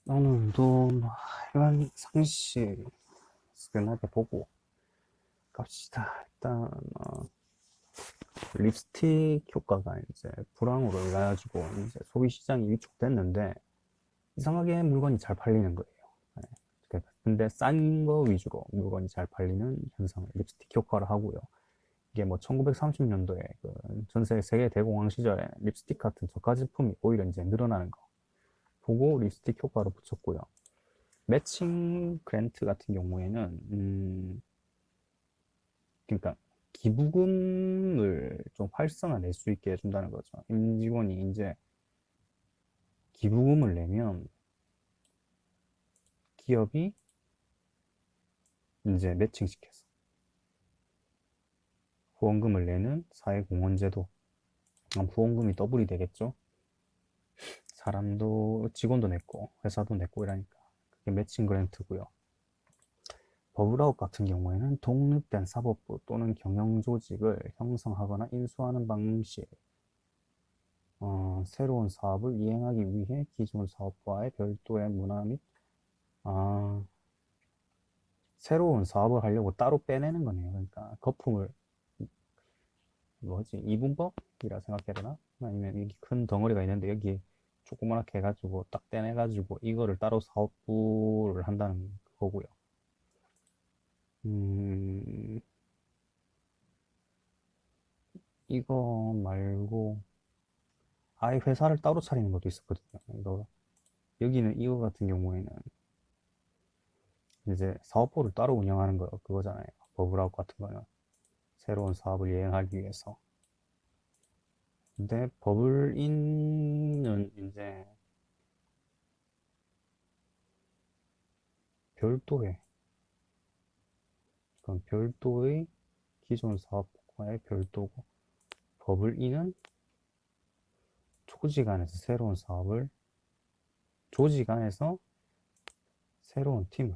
오늘도 뭐 이런 상식 스근하게 보고 갑시다. 일단 립스틱 효과가 이제 불황으로 인해가지고 이제 소비 시장이 위축됐는데 이상하게 물건이 잘 팔리는 거예요. 네. 근데 싼 거 위주로 물건이 잘 팔리는 현상을 립스틱 효과를 하고요. 이게 뭐 1930년도에 그 전세 세계 대공황 시절에 립스틱 같은 저가 제품이 오히려 이제 늘어나는 거 보고 립스틱 효과를 붙였고요. 매칭 그랜트 같은 경우에는 그러니까 기부금을 좀 활성화 낼 수 있게 해준다는 거죠. 임직원이 이제 기부금을 내면 기업이 이제 매칭시켜서 후원금을 내는 사회공헌제도. 후원금이 더블이 되겠죠. 사람도 직원도 냈고 회사도 냈고 이러니까 그게 매칭 그랜트고요. 버블아웃 같은 경우에는 독립된 사법부 또는 경영조직을 형성하거나 인수하는 방식. 새로운 사업을 이행하기 위해 기존 사업과의 별도의 문화 및 아, 새로운 사업을 하려고 따로 빼내는 거네요. 그러니까 거품을 뭐지 이분법이라 생각해야 되나? 아니면 여기 큰 덩어리가 있는데 여기 조그맣게 해가지고 딱 떼내가지고 이거를 따로 사업부를 한다는 거고요. 음, 이거 말고 아예 회사를 따로 차리는 것도 있었거든요. 이거 여기는 이거 같은 경우에는 이제 사업부를 따로 운영하는 거 그거잖아요. 버블아웃 같은 거는 새로운 사업을 이행하기 위해서. 근데 버블인은 이제 별도의 그건 별도의 기존 사업과의 별도고, 버블인은 조직 안에서 새로운 사업을 조직 안에서 새로운 팀을,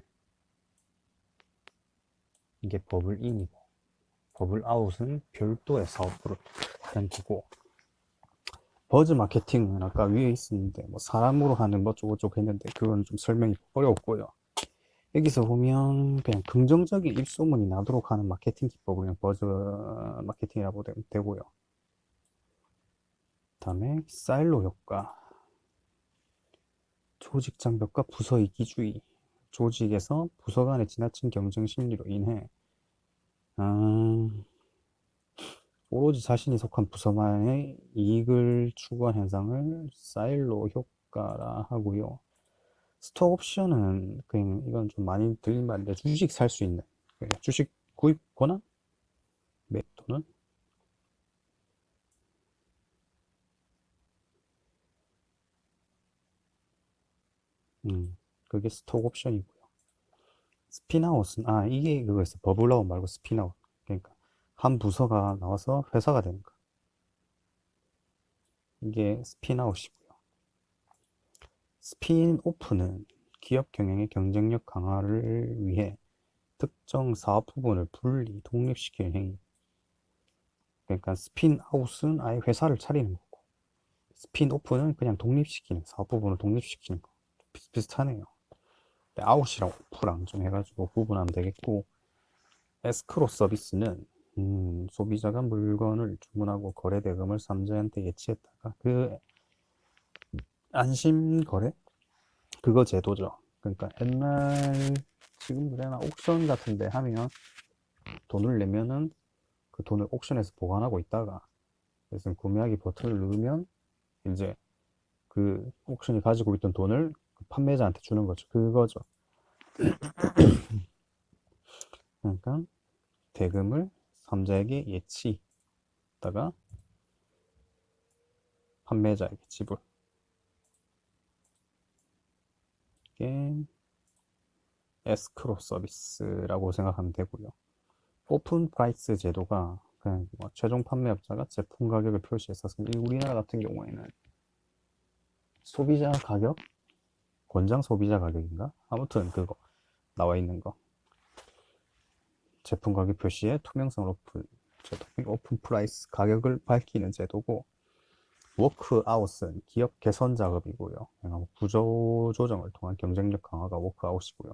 이게 버블인이고, 버블아웃은 별도의 사업부를 하는 거고. 버즈 마케팅은 아까 위에 있었는데 뭐 사람으로 하는 뭐 저거저거 했는데 그건 좀 설명이 어려웠고요. 여기서 보면 그냥 긍정적인 입소문이 나도록 하는 마케팅 기법을 그냥 버즈 마케팅이라고 되고요. 다음에 사일로 효과, 조직 장벽과 부서 이기주의, 조직에서 부서 간의 지나친 경쟁 심리로 인해 오로지 자신이 속한 부서만의 이익을 추구한 현상을 사일로 효과라 하고요. 스톡 옵션은 그냥 이건 좀 많이 들린 말인데 주식 살 수 있는, 주식 구입 권한 매 또는 그게 스톡 옵션이고요. 스핀아웃은 이게 그거였어. 버블아웃 말고 스핀아웃. 그러니까 한 부서가 나와서 회사가 되는 거. 이게 스핀아웃이고요. 스핀오프는 기업 경영의 경쟁력 강화를 위해 특정 사업 부분을 분리 독립시키는 행위. 그러니까 스핀아웃은 아예 회사를 차리는 거고, 스핀오프는 그냥 독립시키는, 사업 부분을 독립시키는 거. 비슷비슷하네요. 아웃이랑 오프랑 좀 해가지고 구분하면 되겠고, 에스크로 서비스는 소비자가 물건을 주문하고 거래 대금을 삼자한테 예치했다가 그 안심 거래 그거 제도죠. 그러니까 옛날 지금도 되나 옥션 같은데 하면 돈을 내면은 그 돈을 옥션에서 보관하고 있다가 그래서 구매하기 버튼을 누르면 이제 그 옥션이 가지고 있던 돈을 그 판매자한테 주는 거죠. 그거죠. 그러니까 대금을 삼자에게 예치다가 판매자에게 지불. 이게 에스크로 서비스라고 생각하면 되고요. 오픈 프라이스 제도가 그냥 뭐 최종 판매업자가 제품 가격을 표시해서 우리나라 같은 경우에는 소비자 가격, 권장 소비자 가격인가? 아무튼 그거 나와 있는 거 제품 가격 표시에 투명성 오픈 제도, 오픈 프라이스 가격을 밝히는 제도고, 워크아웃은 기업 개선 작업이고요. 구조 조정을 통한 경쟁력 강화가 워크아웃이고요.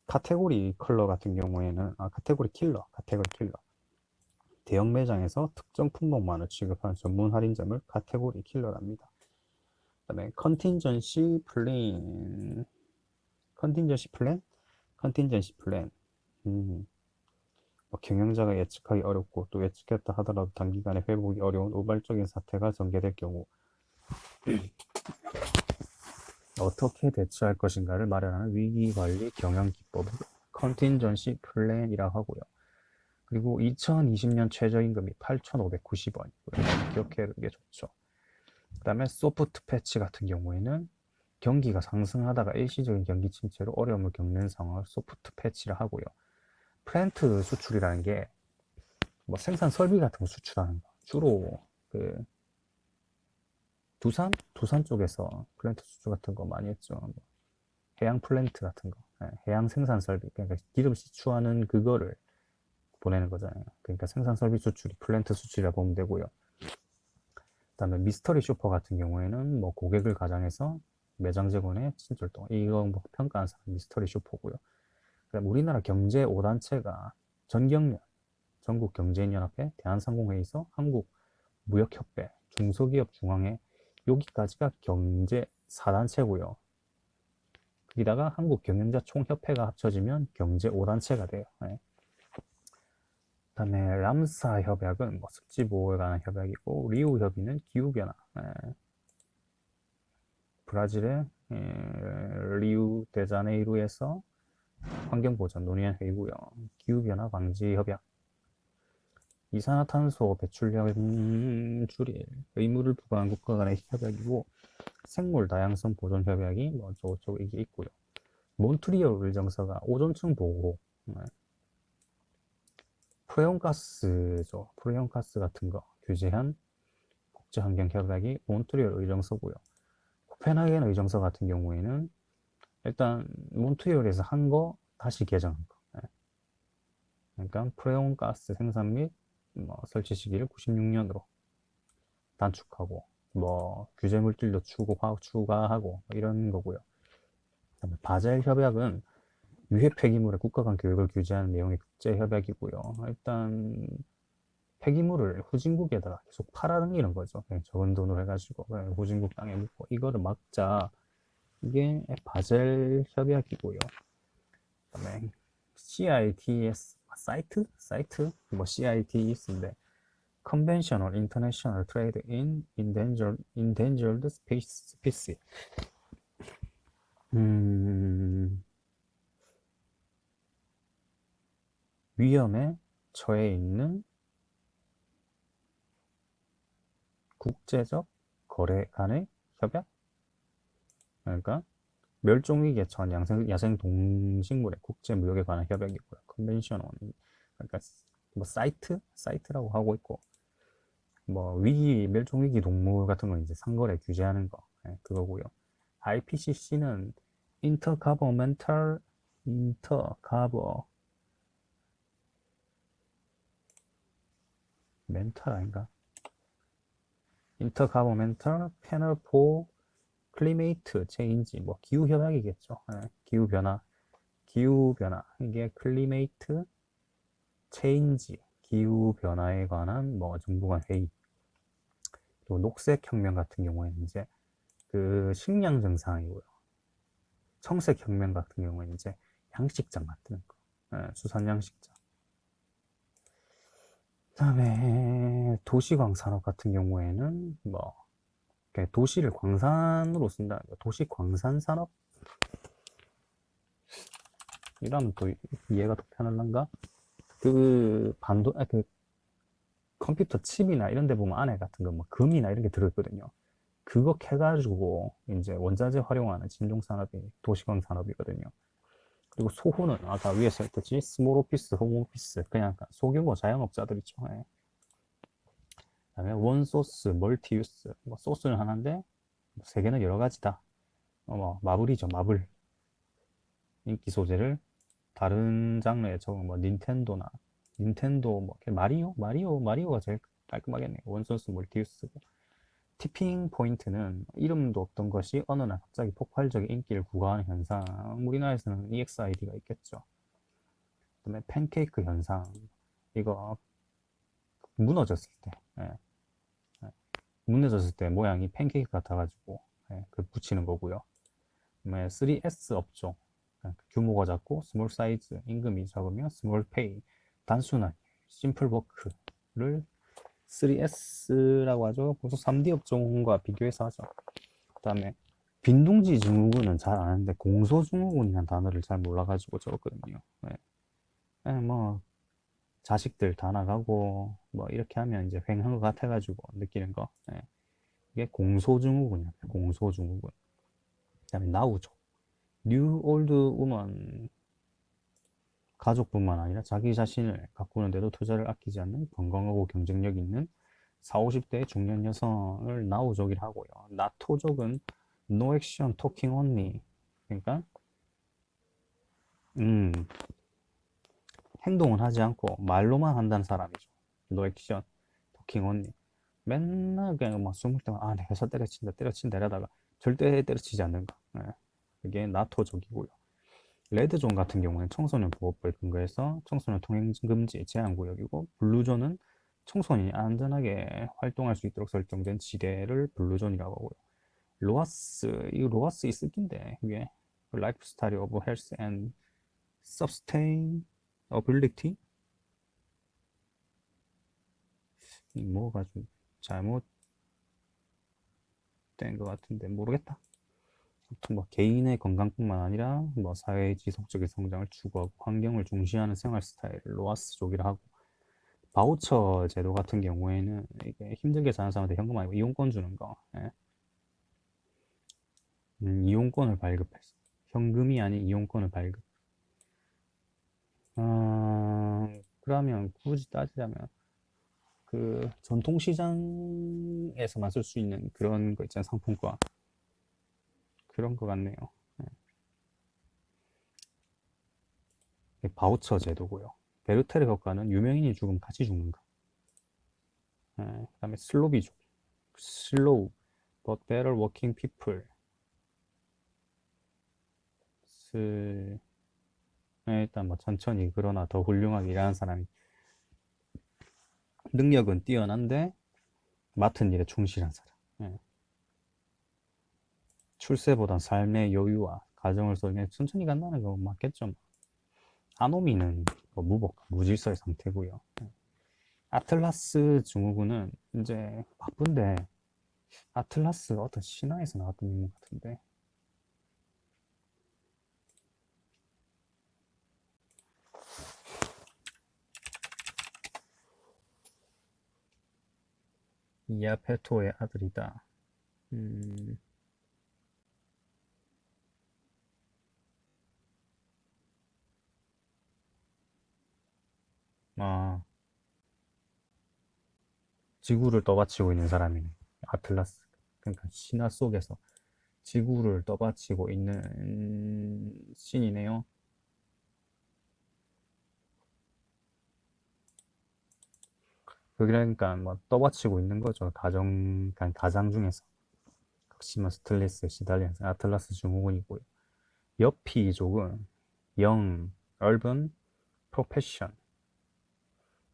카테고리 컬러 같은 경우에는 카테고리 킬러. 대형 매장에서 특정 품목만을 취급하는 전문 할인점을 카테고리 킬러랍니다. 그다음에 컨틴전시 플랜. 경영자가 예측하기 어렵고 또 예측했다 하더라도 단기간에 회복이 어려운 우발적인 사태가 전개될 경우 어떻게 대처할 것인가를 마련하는 위기관리 경영기법을 컨틴전시 플랜이라고 하고요. 그리고 2020년 최저임금이 8,590원이고요. 기억해 두는 게 좋죠. 그 다음에 소프트 패치 같은 경우에는 경기가 상승하다가 일시적인 경기 침체로 어려움을 겪는 상황을 소프트 패치를 하고요. 플랜트 수출이라는 게 뭐 생산 설비 같은 거 수출하는 거. 주로 그 두산 쪽에서 플랜트 수출 같은 거 많이 했죠. 뭐 해양 플랜트 같은 거, 해양 생산 설비, 그러니까 기름 시추하는 그거를 보내는 거잖아요. 그러니까 생산 설비 수출이 플랜트 수출이라 보면 되고요. 그다음에 미스터리 쇼퍼 같은 경우에는 뭐 고객을 가장해서 매장 직원의 친절도 이거 뭐 평가한 사람 미스터리 쇼퍼고요. 그다음 우리나라 경제 5단체가 전경련, 전국경제인연합회, 대한상공회의소, 한국무역협회, 중소기업중앙회 여기까지가 경제 4단체고요. 거기다가 한국경영자총협회가 합쳐지면 경제 5단체가 돼요. 네. 그다음에 람사 협약은 뭐 습지 보호에 관한 협약이고 리우 협의는 기후 변화. 브라질의 리우 데자네이루에서 환경 보전 논의한 회의고요. 기후 변화 방지 협약. 이산화탄소 배출량 줄일 의무를 부과한 국가 간의 협약이고 생물 다양성 보존 협약이 뭐 저쪽 이게 있고요. 몬트리올 의정서가 오존층 보호, 프레온가스죠. 프레온가스 같은 거 규제한 국제환경협약이 몬트리올 의정서고요. 코펜하겐 의정서 같은 경우에는 일단 몬트리올에서 한 거 다시 개정한 거. 그러니까 프레온가스 생산 및 뭐 설치 시기를 96년으로 단축하고 뭐 규제 물질도 추가하고 뭐 이런 거고요. 그다음에 바젤 협약은 유해 폐기물의 국가 간 교육을 규제하는 내용의 국제 협약이고요. 일단 폐기물을 후진국에다가 계속 팔아넘기는 거죠. 그냥 적은 돈으로 해가지고 후진국 땅에 묻고 이거를 막자. 이게 바젤 협약이고요. 그다음에 CITS 사이트 뭐 CITS인데 Conventional International Trade in Endangered Species. 위험에 처해 있는 국제적 거래 간의 협약. 그러니까 멸종위기에 처한 야생 동식물의 국제 무역에 관한 협약이고요. 컨벤션 온 그러니까 뭐 사이트라고 하고 있고 뭐 멸종위기 동물 같은 거 이제 상거래 규제하는 거 그거고요. IPCC는 인터가버멘탈 아닌가? 인터가버멘탈 패널 포 클리메이트 체인지 뭐 기후 협약이겠죠. 기후 변화 이게 클리메이트 체인지 기후 변화에 관한 뭐 정부 간 회의. 그리고 녹색 혁명 같은 경우에는 이제 그 식량 정상이고요. 청색 혁명 같은 경우에는 이제 양식장 만드는 거. 수산 양식장. 그다음에 도시광 산업 같은 경우에는 뭐 도시를 광산으로 쓴다. 도시 광산 산업 이러면 또 이해가 더 편할란가? 그 컴퓨터 칩이나 이런 데 보면 안에 같은 거 뭐 금이나 이런 게 들어있거든요. 그거 캐가지고 이제 원자재 활용하는 진동 산업이 도시광 산업이거든요. 그리고 소호는 아까 위에서 했듯이 스몰 오피스, 홈 오피스 그냥 소규모 자영업자들 있죠. 그다음에 원소스, 멀티유스 뭐 소스는 하나인데 세 개는 여러 가지다. 뭐 마블이죠, 마블. 인기 소재를 다른 장르에 적은 뭐 닌텐도 뭐 마리오가 제일 깔끔하겠네요. 원소스 멀티유스고. 티핑 포인트는 이름도 없던 것이 어느 날 갑자기 폭발적인 인기를 구가하는 현상. 우리나라에서는 EXID가 있겠죠. 그다음에 팬케이크 현상. 이거 무너졌을 때, 예, 예. 무너졌을 때 모양이 팬케이크 같아가지고 예, 그 붙이는 거고요. 그다음에 3S 업종. 예, 규모가 작고 스몰 사이즈, 임금이 작으면 스몰 페이, 단순한 심플 워크를 3S라고 하죠. 보통 3D 업종과 비교해서 하죠. 그 다음에 빈둥지 증후군은 잘 아는데 공소증후군이라는 단어를 잘 몰라가지고 적었거든요. 네. 네, 뭐 자식들 다 나가고 뭐 이렇게 하면 이제 횡한 것 같아가지고 느끼는 거. 네. 이게 공소증후군이에요. 공소증후군. 그 다음에 나우족. 뉴 올드 우먼. 가족뿐만 아니라 자기 자신을 가꾸는데도 투자를 아끼지 않는 건강하고 경쟁력 있는 4, 50대의 중년 여성을 나우족이라 하고요. 나토족은 no action talking only. 그러니까 음, 행동은 하지 않고 말로만 한다는 사람이죠. no action talking only. 맨날 그냥 막 숨을 때만 내 회사 때려친다 이러다가 절대 때려치지 않는 거. 네. 그게 나토족이고요. 레드존 같은 경우는 청소년 보호법에 근거해서 청소년 통행 금지 제한 구역이고, 블루존은 청소년이 안전하게 활동할 수 있도록 설정된 지대를 블루존이라고 하고요. 로아스, 이 로아스 있을긴데 이게 라이프스타일 오브 헬스 앤 서스테이너빌리티, 뭐가 좀 잘못된 것 같은데 모르겠다. 아무튼 뭐 개인의 건강뿐만 아니라 뭐 사회의 지속적인 성장을 추구하고 환경을 중시하는 생활 스타일을 로아스족이라 하고, 바우처 제도 같은 경우에는 이게 힘들게 사는 사람한테 현금 아니고 이용권 주는 거. 예. 이용권을 발급했어. 현금이 아닌 이용권을 발급. 그러면 굳이 따지자면 그 전통시장에서만 쓸 수 있는 그런 거 있잖아요. 상품권. 그런 거 같네요. 예. 바우처 제도고요. 베르테르 효과는 유명인이 죽으면 같이 죽는 거. 예. 그 다음에 슬로비족. 슬로우 but better working people. 일단 뭐 천천히 그러나 더 훌륭하게 일하는 사람이, 능력은 뛰어난데 맡은 일에 충실한 사람. 예. 출세보단 삶의 여유와 가정을 solve 천천히 간다는 거 맞겠죠. 뭐. 아노미는 뭐 무질서의 상태고요. 예. 아틀라스 증후군은 이제 바쁜데, 아틀라스 어떤 신화에서 나왔던 인물 같은데, 이아페토의 아들이다. 음, 아, 지구를 떠받치고 있는 사람이 아틀라스. 그러니까 신화 속에서 지구를 떠받치고 있는 신이네요. 그러니까 뭐 떠받치고 있는 거죠. 그러니까 가장 중에서 극심한 스트레스에 시달리는 아틀라스 증후군이고요. 여피족은 영, urban, profession.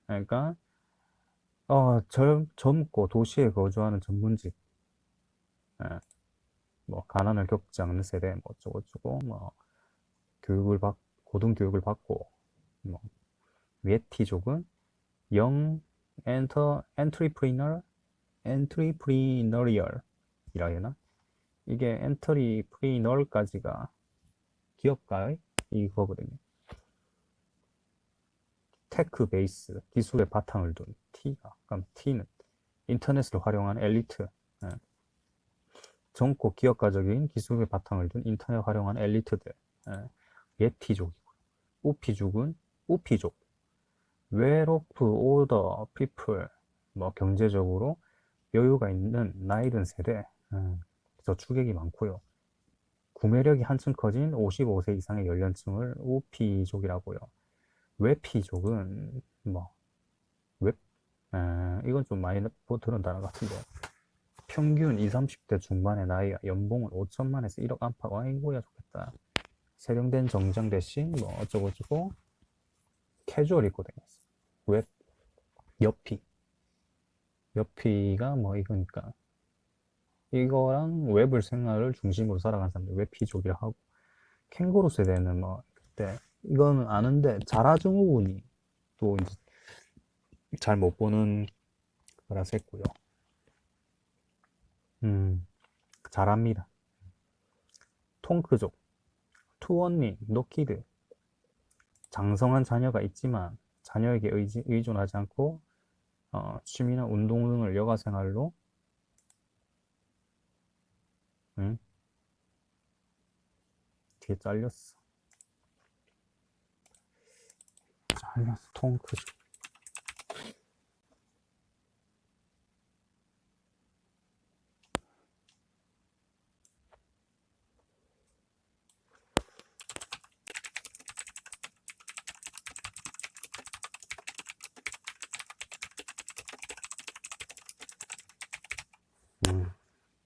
그러니까 젊고 도시에 거주하는 전문직. 예, 뭐 가난을 겪지 않는 세대, 뭐 어쩌고저쩌고, 뭐 고등 교육을 받고, 뭐 위에티족은 영, 엔트리프리너리얼 이라 해야 되나? 이게 엔트리프리너까지가 기업가의 이거거든요. 테크 베이스, 기술의 바탕을 둔 그럼 T는 인터넷을 활용한 엘리트. 예. 젊고 기업가적인 기술의 바탕을 둔 인터넷 활용한 엘리트들. 예. 예티족이고, 우피족, 웰오프 오더 피플, 뭐 경제적으로 여유가 있는 나이 든 세대. 저축액이 많고요. 구매력이 한층 커진 55세 이상의 연령층을 우피족이라고요. 웹피족은 뭐 웹, 이건 좀 많이 들은 단어 같은데, 평균 20, 30대 중반의 나이와 연봉은 5천만에서 1억 안팎. 아이고야 좋겠다. 세련된 정장 대신 뭐 어쩌고저쩌고 캐주얼 입고 다녔어. 웹 여피가 뭐 이거니까 이거랑 웹을 생활을 중심으로 살아간 사람들 웹피족이라 하고, 캥거루 세대는 뭐 그때 이거는 아는데 자라증후군이 또 이제 잘 못 보는 거라서 했고요. 잘합니다. 통크족, 투원님, 노키드. 장성한 자녀가 있지만 자녀에게 의존하지 않고 취미나 운동 등을 여가 생활로 뒤에 잘렸어. 통크족.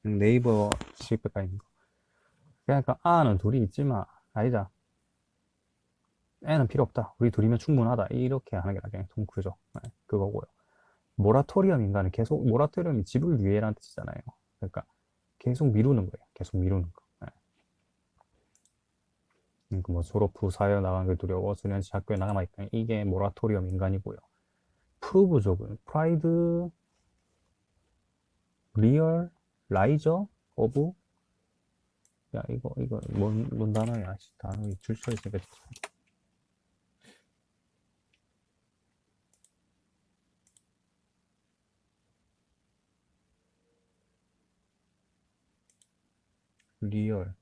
네이버 지식백과 있는 거. 그러니까 아는 둘이 있지만 아니다. 애는 필요 없다. 우리 둘이면 충분하다. 이렇게 하는 게 나중에 통크죠. 네, 그거고요. 모라토리엄 인간은 계속, 모라토리엄이 집을 위해라는 뜻이잖아요. 그러니까 계속 미루는 거예요. 계속 미루는 거. 네. 그러니까 뭐 졸업 후 사회에 나가는 게 두려워 수년치 학교에 남아있다. 이게 모라토리엄 인간이고요. 프루브족은 프라이드, 리얼, 라이저, 오브. 야 이거 뭔 단어야? 단어 줄쳐 있으니까. 리얼.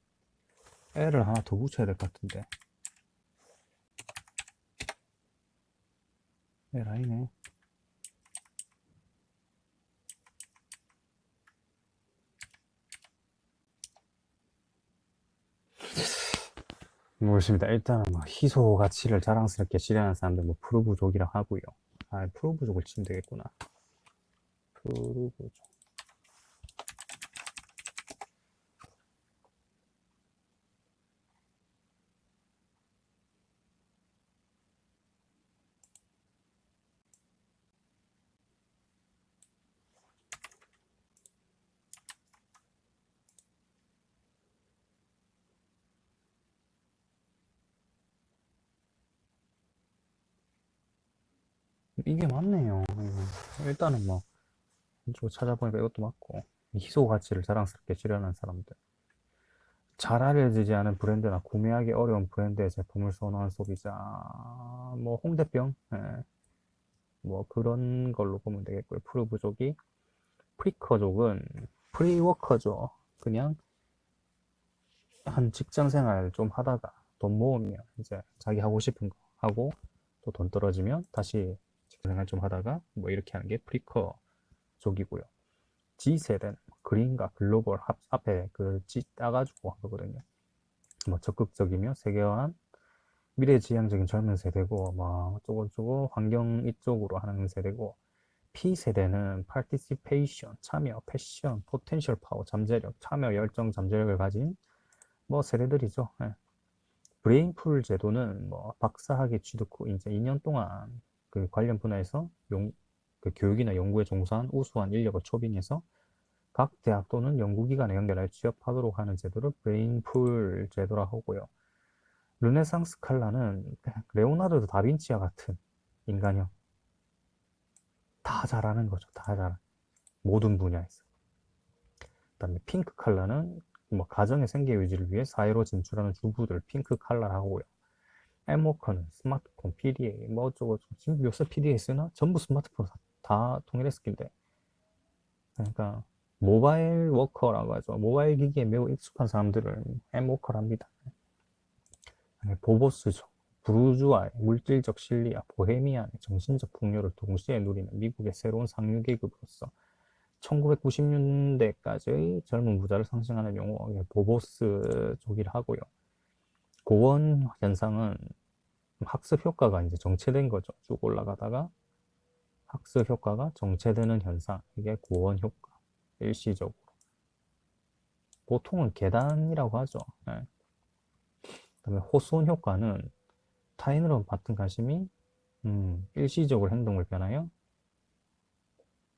L을 하나 더 붙여야 될 것 같은데. L 아니네. 모르겠습니다. 일단은 뭐 희소 가치를 자랑스럽게 실현하는 사람들 뭐 프루브족이라고 하고요. 아, 프루브족을 치면 되겠구나. 프루브족. 이게 맞네요. 일단은 뭐 이쪽 찾아보니까 이것도 맞고, 희소 가치를 자랑스럽게 실현하는 사람들, 잘 알려지지 않은 브랜드나 구매하기 어려운 브랜드의 제품을 선호한 소비자, 뭐 홍대병, 예, 뭐 그런 걸로 보면 되겠고요. 프루브족이, 프리커족은 프리워커죠. 그냥 한 직장 생활 좀 하다가 돈 모으면 이제 자기 하고 싶은 거 하고 또 돈 떨어지면 다시 직장 생활 좀 하다가 뭐 이렇게 하는 게 프리커족이고요. G세대는 그린과 글로벌 앞에 그 G 따가지고 한 거거든요. 뭐 적극적이며 세계화한 미래지향적인 젊은 세대고, 뭐 어쩌고저쩌고 환경 이쪽으로 하는 세대고, P세대는 participation, 참여, 패션, 포텐셜 파워, 잠재력, 참여, 열정, 잠재력을 가진 뭐 세대들이죠. 예. 브레인풀 제도는 뭐 박사학위 취득 후 이제 2년 동안 그 관련 분야에서 그 교육이나 연구에 종사한 우수한 인력을 초빙해서 각 대학 또는 연구기관에 연결하여 취업하도록 하는 제도를 브레인풀 제도라고 하고요. 르네상스 스칼라는 레오나르도 다빈치와 같은 인간형. 다 잘하는 거죠. 다 잘하는. 모든 분야에서. 그다음에 핑크 칼라는 뭐 가정의 생계 유지를 위해 사회로 진출하는 주부들 핑크 칼라라고 하고요. 에모커는 스마트폰, PDA, 뭐 어쩌고저쩌고. 지금 요새 PDA 쓰나? 전부 스마트폰 다 통일했을 텐데. 그러니까 모바일 워커라고 하죠. 모바일 기기에 매우 익숙한 사람들을 에모커랍니다. 보보스족, 부르주아의 물질적 실리와 보헤미안의 정신적 풍요를 동시에 누리는 미국의 새로운 상류 계급으로서 1990년대까지의 젊은 부자를 상징하는 용어 보보스족이라 하고요. 고원 현상은 학습 효과가 이제 정체된 거죠. 쭉 올라가다가 학습 효과가 정체되는 현상, 이게 고원 효과. 일시적으로. 보통은 계단이라고 하죠. 예. 그다음에 호소온 효과는 타인으로 받은 관심이 일시적으로 행동을 변하여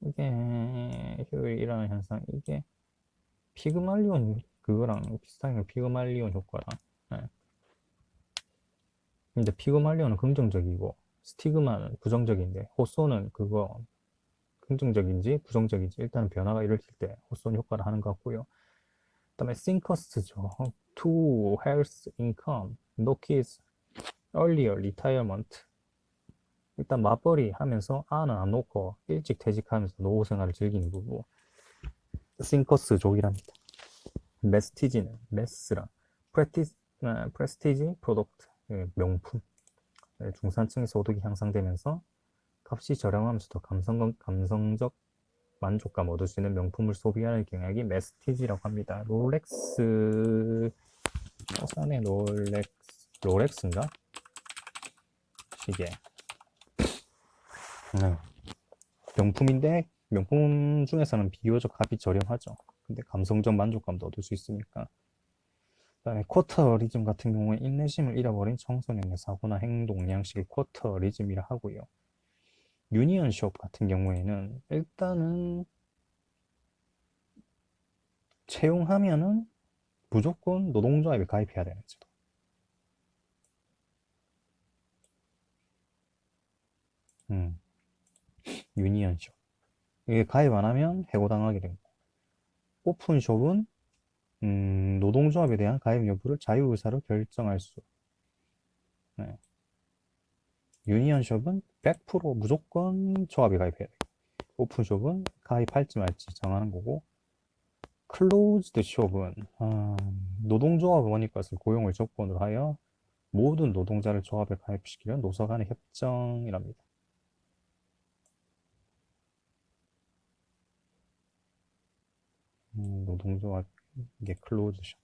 이게 효율이 일어나는 현상, 이게 피그말리온 그거랑 비슷한 게 피그말리온 효과라. 예. 근데 피그말리온은 긍정적이고 스티그마는 부정적인데 호소는 그거 긍정적인지 부정적인지 일단은 변화가 일으킬 때 호소는 효과를 하는 것 같고요. 그다음에 싱커스죠. To health income, no kids, earlier retirement. 일단 맞벌이 하면서 아는 안 놓고 일찍 퇴직하면서 노후 생활을 즐기는 거고. 싱커스족이랍니다. 메스티지는 메스랑 프레스티지 프로덕트, 명품. 중산층의 소득이 향상되면서 값이 저렴하면서 더 감성적 만족감 얻을 수 있는 명품을 소비하는 경향이 메스티지라고 합니다. 롤렉스, 싸네. 롤렉스인가? 시계. 명품인데 명품 중에서는 비교적 값이 저렴하죠. 근데 감성적 만족감도 얻을 수 있으니까. 그다음에 쿼터리즘 같은 경우에 인내심을 잃어버린 청소년의 사고나 행동 양식을 쿼터리즘이라 하고요. 유니언숍 같은 경우에는 일단은 채용하면은 무조건 노동조합에 가입해야 되는 제도. 유니언숍. 이게 가입 안 하면 해고당하게 됩니다. 오픈숍은 노동조합에 대한 가입 여부를 자유의사로 결정할 수. 네. 유니언숍은 100% 무조건 조합에 가입해야 돼요. 오픈숍은 가입할지 말지 정하는 거고, 클로즈드 숍은 노동조합 원익것을 고용을 조건으로 하여 모든 노동자를 조합에 가입시키는 노사 간의 협정이랍니다. 노동조합, 이게 클로즈드 숍.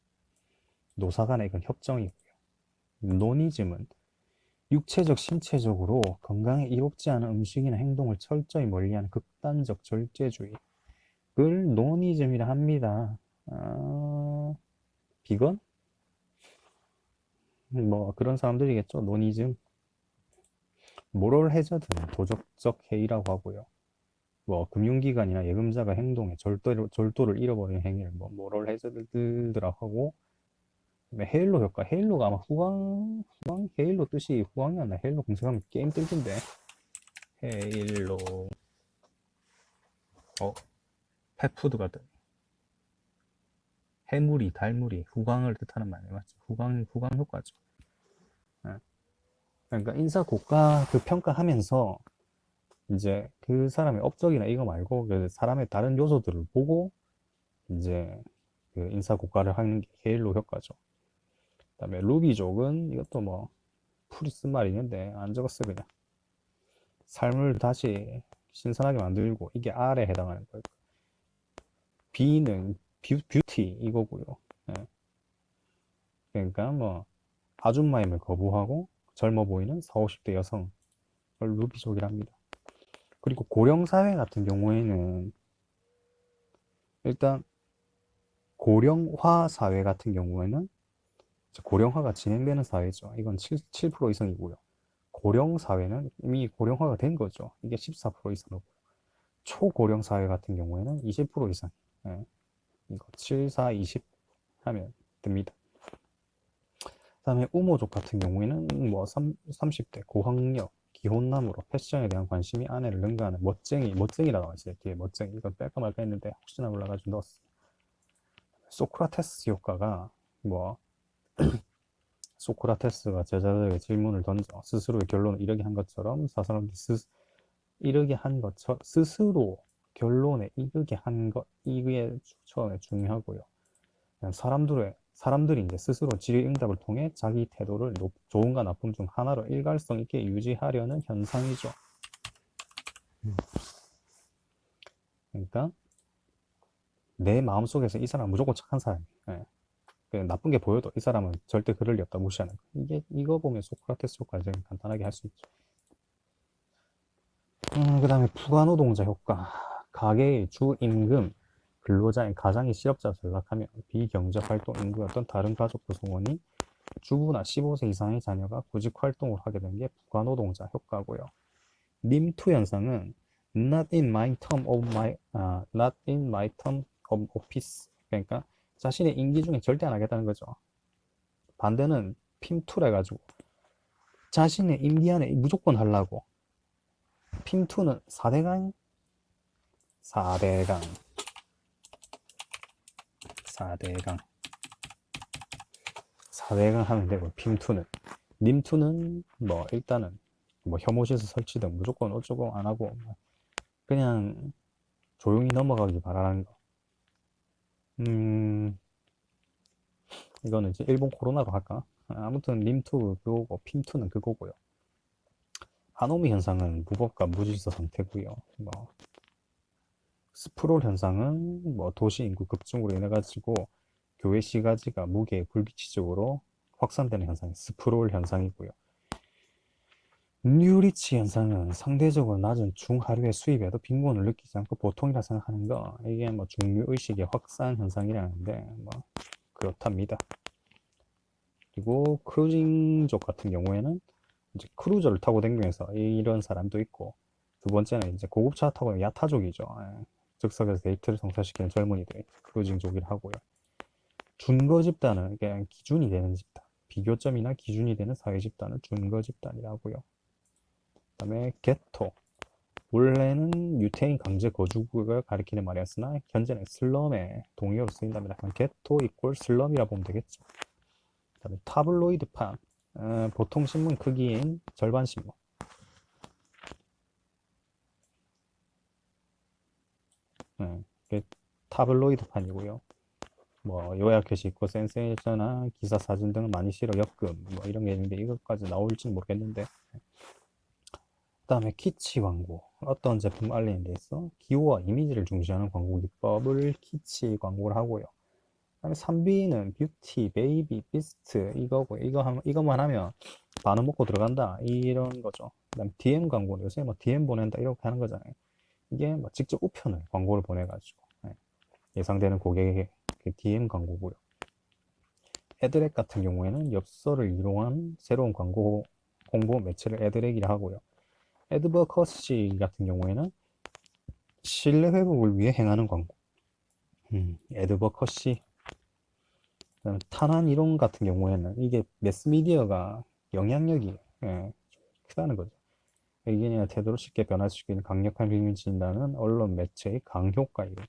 노사 간의 이건 협정이고요. 노니즘은 육체적, 신체적으로 건강에 이롭지 않은 음식이나 행동을 철저히 멀리하는 극단적 절제주의를 노니즘이라 합니다. 비건? 뭐 그런 사람들이겠죠. 노니즘. 모럴 해저드는 도덕적 해이라고 하고요. 뭐 금융기관이나 예금자가 행동에 절도를 잃어버리는 행위를 뭐 모럴 해저드라고 하고, 헤일로 효과. 헤일로가 아마 헤일로 뜻이 후광이었나? 헤일로 검색하면 게임 뜰텐데. 헤일로. 펫푸드 같은. 해무리, 달무리, 후광을 뜻하는 말이 맞죠. 후광 효과죠. 예. 그러니까 인사 고가 그 평가하면서 이제 그 사람의 업적이나 이거 말고 그 사람의 다른 요소들을 보고 이제 그 인사 고가를 하는 게 헤일로 효과죠. 그다음에 루비족은 이것도 뭐 풀이 쓴 말이 있는데 안 적었어 그냥. 삶을 다시 신선하게 만들고, 이게 R에 해당하는 거예요. B는 뷰티 이거고요. 예. 그러니까 뭐 아줌마임을 거부하고 젊어 보이는 40, 50대 여성을 루비족이랍니다. 그리고 고령사회 같은 경우에는 일단 고령화 사회 같은 경우에는 고령화가 진행되는 사회죠. 이건 7% 이상이고요. 고령 사회는 이미 고령화가 된 거죠. 이게 14% 이상이고, 초고령 사회 같은 경우에는 20% 이상. 예. 이거 7, 4, 20 하면 됩니다. 그다음에 우모족 같은 경우에는 뭐 30대 고학력, 기혼남으로 패션에 대한 관심이 아내를 능가하는 멋쟁이라고 나와 있어요. 뒤에 멋쟁이. 이건 뺄까 말까 했는데 혹시나 몰라가지고 넣었어. 소크라테스 효과가 뭐 소크라테스가 제자들에게 질문을 던져 스스로의 결론을 이르게 한 것처럼 스스로 결론에 이르게 한 것, 이게 처음에 중요하고요. 사람들이 이제 스스로 질의응답을 통해 자기 태도를 좋은가 나쁨 중 하나로 일관성 있게 유지하려는 현상이죠. 그러니까 내 마음속에서 이 사람은 무조건 착한 사람이에요. 예. 나쁜 게 보여도 이 사람은 절대 그럴 리 없다 무시하는 거. 이거 보면 소크라테스 효과를 간단하게 할 수 있죠. 그 다음에 부가노동자 효과. 가계의 주 임금, 근로자인 가장이 실업자로 전락하면 비경제활동 인구였던 다른 가족 구성원이 주부나 15세 이상의 자녀가 구직 활동을 하게 된 게 부가노동자 효과고요. 님2 현상은 not in my term of not in my term of office. 그러니까 자신의 임기 중에 절대 안 하겠다는 거죠. 반대는 핌2라 해가지고 자신의 임기 안에 무조건 하려고. 핌2는 4대강 4대강 4대강 4대강 하면 되고, 핌2는 님2는 뭐 일단은 뭐 혐오시설 설치든 무조건 어쩌고 안 하고 그냥 조용히 넘어가길 바라는 거. 이거는 이제 일본 코로나로 할까? 아무튼 님2 그거고 핌2는 그거고요. 아노미 현상은 무법과 무질서 상태고요. 뭐 스프롤 현상은 뭐 도시 인구 급증으로 인해 가지고 교회 시가지가 무게 불규칙적으로 확산되는 현상이 스프롤 현상이고요. 뉴리치 현상은 상대적으로 낮은 중하류의 수입에도 빈곤을 느끼지 않고 보통이라 생각하는 거. 이게 뭐 중류의식의 확산 현상이라는데 뭐 그렇답니다. 그리고 크루징족 같은 경우에는 이제 크루저를 타고 다니면서 이런 사람도 있고, 두 번째는 이제 고급차 타고 야타족이죠. 즉석에서 데이트를 성사시키는 젊은이들이 크루징족이라 하고요. 준거 집단은 그냥 기준이 되는 집단, 비교점이나 기준이 되는 사회 집단을 준거 집단이라고요. 그 다음에 게토, 원래는 유태인 강제 거주국을 가리키는 말이었으나 현재는 슬럼의 동의어로 쓰인답니다. 게토 이꼴 슬럼이라 보면 되겠죠. 그 다음에 타블로이드판, 보통 신문 크기인 절반 신문. 타블로이드판이고요. 뭐 요약글씨 있고 센세이션이나 기사 사진 등을 많이 실어 엮음 뭐 이런 게 있는데 이것까지 나올지 모르겠는데. 그 다음에 키치 광고, 어떤 제품 알리는 데 있어 기호와 이미지를 중시하는 광고 기법을 키치 광고를 하고요. 그 다음에 3B는 뷰티, 베이비, 비스트 이거고, 이거만 하면 반은 먹고 들어간다 이런 거죠. 그 다음 DM 광고는 요새 뭐 DM 보낸다 이렇게 하는 거잖아요. 이게 뭐 직접 우편을 광고를 보내가지고 예상되는 고객에게 DM 광고고요. 애드랙 같은 경우에는 엽서를 이용한 새로운 광고 홍보 매체를 애드랙이라 하고요. 애드버커시 같은 경우에는 신뢰 회복을 위해 행하는 광고. 애드버커시. 탄환 이론 같은 경우에는 이게 매스미디어가 영향력이 크다는 거죠. 의견이나 태도를 쉽게 변화시키는 강력한 힘을 지닌다는 언론 매체의 강효과 이론.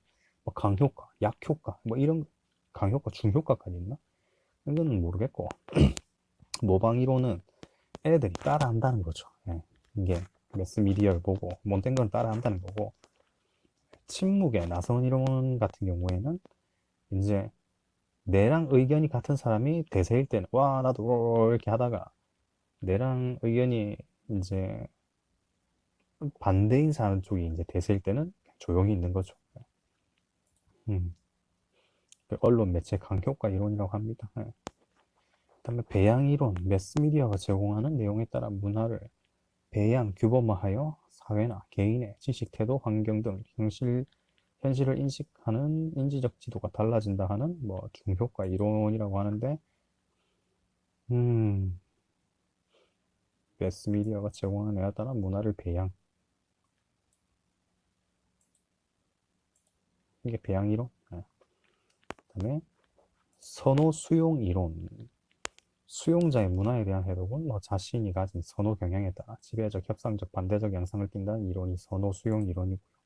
뭐 강효과, 약효과, 뭐 이런 강효과, 중효과까지 있나? 이건 모르겠고. 모방 이론은 애들이 따라한다는 거죠. 이게 매스미디어를 보고 못된 건 따라한다는 거고, 침묵의 나선 이론 같은 경우에는 이제 내랑 의견이 같은 사람이 대세일 때는 와 나도 이렇게 하다가 내랑 의견이 이제 반대인 사람 쪽이 이제 대세일 때는 조용히 있는 거죠. 음. 언론 매체 강효과 이론이라고 합니다. 그다음에 배양 이론, 매스미디어가 제공하는 내용에 따라 문화를 배양, 규범화하여 사회나 개인의 지식, 태도, 환경 등 현실을 인식하는 인지적 지도가 달라진다 하는 뭐 중효과 이론이라고 하는데, 매스미디어가 제공하는 내용에 따라 문화를 배양. 이게 배양 이론. 그다음에 선호 수용 이론. 수용자의 문화에 대한 해독은 뭐 자신이 가진 선호 경향에 따라 지배적, 협상적, 반대적 양상을 띈다는 이론이 선호 수용 이론이고요.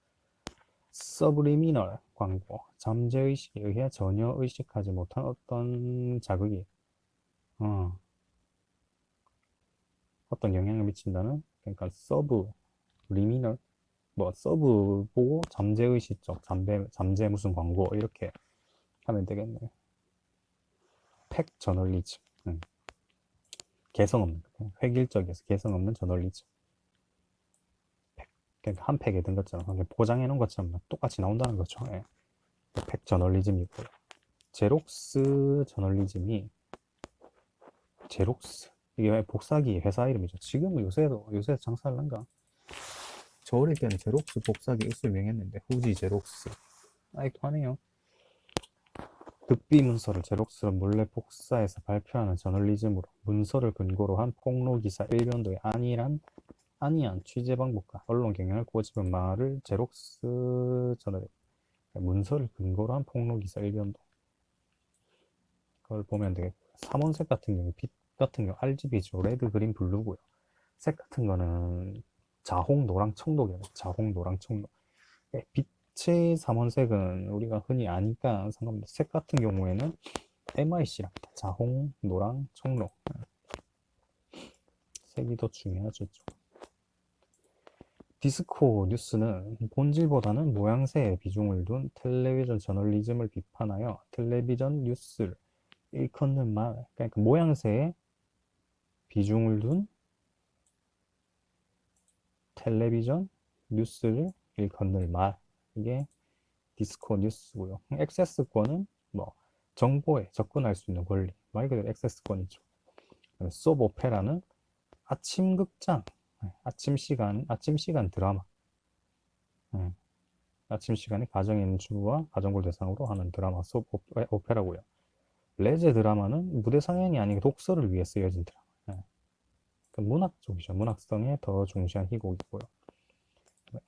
서브리미널 광고, 잠재의식에 의해 전혀 의식하지 못한 어떤 자극이 어떤 영향을 미친다는, 그러니까 리미널, 뭐 서브 보고 잠재의식적, 잠재 무슨 광고 이렇게 하면 되겠네요. 팩 저널리즘, 개성 없는, 획일적이어서 개성 없는 저널리즘. 그러니까 한 팩에 든 것처럼 포장해 놓은 것처럼 똑같이 나온다는 거죠. 팩 저널리즘이고요. 제록스 저널리즘이, 제록스 이게 복사기 회사 이름이죠. 지금은 요새 장사를 한가? 저 어릴 때는 제록스 복사기 으로 유행했는데, 후지 제록스. 아직도 하네요. 득비 문서를 제록스로 몰래 복사해서 발표하는 저널리즘으로 문서를 근거로 한 폭로기사 일변도의 안이한 취재 방법과 언론 경향을 꼬집은 말을 제록스 저널, 문서를 근거로 한 폭로기사 일변도, 그걸 보면 되겠고요. 삼원색 같은 경우, 빛 같은 경우 RGB죠. 레드, 그린, 블루고요. 색 같은 거는 자홍, 노랑, 청록이에요. 자홍, 노랑, 청록. 빛의 삼원색은 우리가 흔히 아니까 상관없는데, 색 같은 경우에는 MIC랍니다. 자홍, 노랑, 청록. 색이 더 중요하죠. 디스코 뉴스는 본질보다는 모양새에 비중을 둔 텔레비전 저널리즘을 비판하여 텔레비전 뉴스를 일컫는 말, 그러니까 모양새에 비중을 둔 텔레비전 뉴스를 일컫는 말, 이게 디스코 뉴스고요. 액세스권은 뭐 정보에 접근할 수 있는 권리, 말 그대로 액세스권이죠. 소프 오페라는 아침 극장, 아침 시간 드라마, 아침 시간에 가정 연주와 가정을 대상으로 하는 드라마 소프 오페라고요. 레제 드라마는 무대 상연이 아닌 독서를 위해 쓰여진 드라마. 그 문학 쪽이죠. 문학성에 더 중시한 희곡이고요.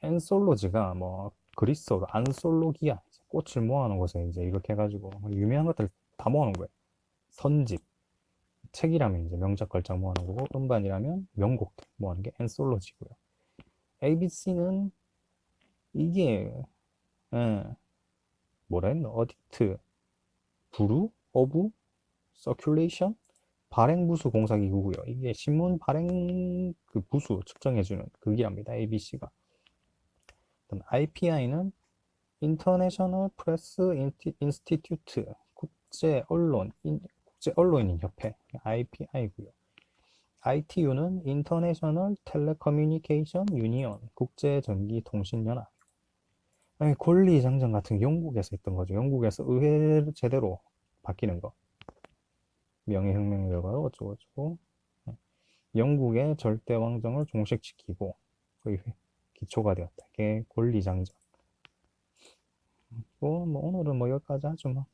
엔솔로지가 뭐 그리스어로 안솔로기아, 꽃을 모아놓은 것에 이제 이렇게 해가지고 유명한 것들 다 모아놓은 거예요. 선집, 책이라면 이제 명작 걸작 모아놓은 거고, 음반이라면 명곡들 모아놓은 게 엔솔로지고요. ABC는 이게 뭐라 했나? 어딕트, 부루, 오브, 서큘레이션, 발행부수 공사기구고요. 이게 신문 발행 그 부수 측정해주는 그기랍니다. ABC가. IPI는 인터내셔널 프레스 인스티튜트, 국제 언론인 협회, IPI고요. ITU는 인터내셔널 텔레커뮤니케이션 유니언, 국제 전기 통신 연합. 권리장전 같은 게 영국에서 있던 거죠. 영국에서 의회 제대로 바뀌는 거. 명예혁명 결과로 어쩌고저쩌고. 영국의 절대왕정을 종식시키고 의회 기초가 되었다. 이게 권리장전. 뭐 오늘은 뭐 여기까지 하죠 뭐.